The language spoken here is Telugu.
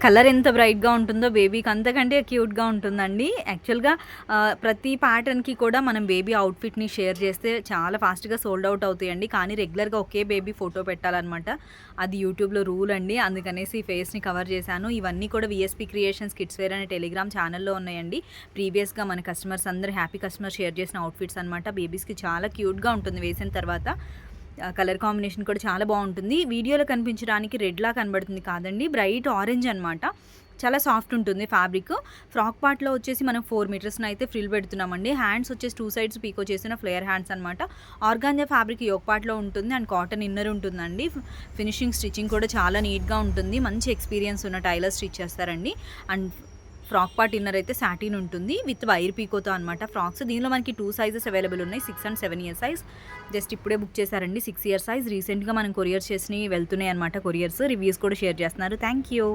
కలర్ ఎంత బ్రైట్‌గా ఉంటుందో బేబీకి అంతకంటే క్యూట్‌గా ఉంటుందండి. యాక్చువల్‌గా ప్రతి ప్యాటర్న్‌కి కూడా మనం బేబీ అవుట్‌ఫిట్‌ని షేర్ చేస్తే చాలా ఫాస్ట్‌గా సోల్డ్ అవుట్ అవుతాయండి. కానీ రెగ్యులర్‌గా ఒకే బేబీ ఫోటో పెట్టాలనమాట. అది యూట్యూబ్‌లో రూల్ అండి. అందుకనేసి ఫేస్‌ని కవర్ చేశాను. ఇవన్నీ కూడా వీఎస్‌పీ క్రియేషన్స్ కిడ్స్ వేర్ అనే టెలిగ్రామ్ ఛానెల్‌లో ఉన్నాయండి. ప్రీవియస్‌గా మన కస్టమర్స్ అందరూ హ్యాపీ కస్టమర్స్ షేర్ చేసిన అవుట్‌ఫిట్స్ అనమాట. బేబీస్‌కి చాలా క్యూట్‌గా ఉంటుంది వేసిన తర్వాత. కలర్ కాంబినేషన్ కూడా చాలా బాగుంటుంది. వీడియోలో కనిపించడానికి రెడ్‌లా కనబడుతుంది కాదండి. బ్రైట్ ఆరెంజ్ అనమాట. చాలా సాఫ్ట్ ఉంటుంది ఫ్యాబ్రిక్. ఫ్రాక్ పార్ట్‌లో వచ్చేసి మనం 4 మీటర్స్‌ని అయితే ఫ్రిల్ పెడుతున్నామండి. హ్యాండ్స్ వచ్చేసి 2 సైడ్స్ పీకో చేసిన ఫ్లేర్ హ్యాండ్స్ అనమాట. ఆర్గాంజా ఫ్యాబ్రిక్ యోక్ పార్ట్‌లో ఉంటుంది అండ్ కాటన్ ఇన్నర్ ఉంటుందండి. ఫినిషింగ్ స్టిచ్చింగ్ కూడా చాలా నీట్‌గా ఉంటుంది. మంచి ఎక్స్పీరియన్స్ ఉన్న టైలర్ స్టిచ్ చేస్తారండి. అండ్ ఫ్రాక్ పార్ట్ ఇన్నర్ అయితే సాటిన్ ఉంటుంది విత్ వైర్ పీకోతో అనమాట ఫ్రాక్స్. దీనిలో మనకి 2 సైజెస్ అవైలబుల్ ఉన్నాయి, 6 అండ్ 7 ఇయర్ సైజ్. జస్ట్ ఇప్పుడే బుక్ చేశారండి 6 ఇయర్ సైజ్. రీసెంట్‌గా మనం కొరియర్ చేసినవి వెళ్తున్నాయి అనమాట కొరియర్స్. రివ్యూస్ కూడా షేర్ చేస్తున్నారు. Thank you.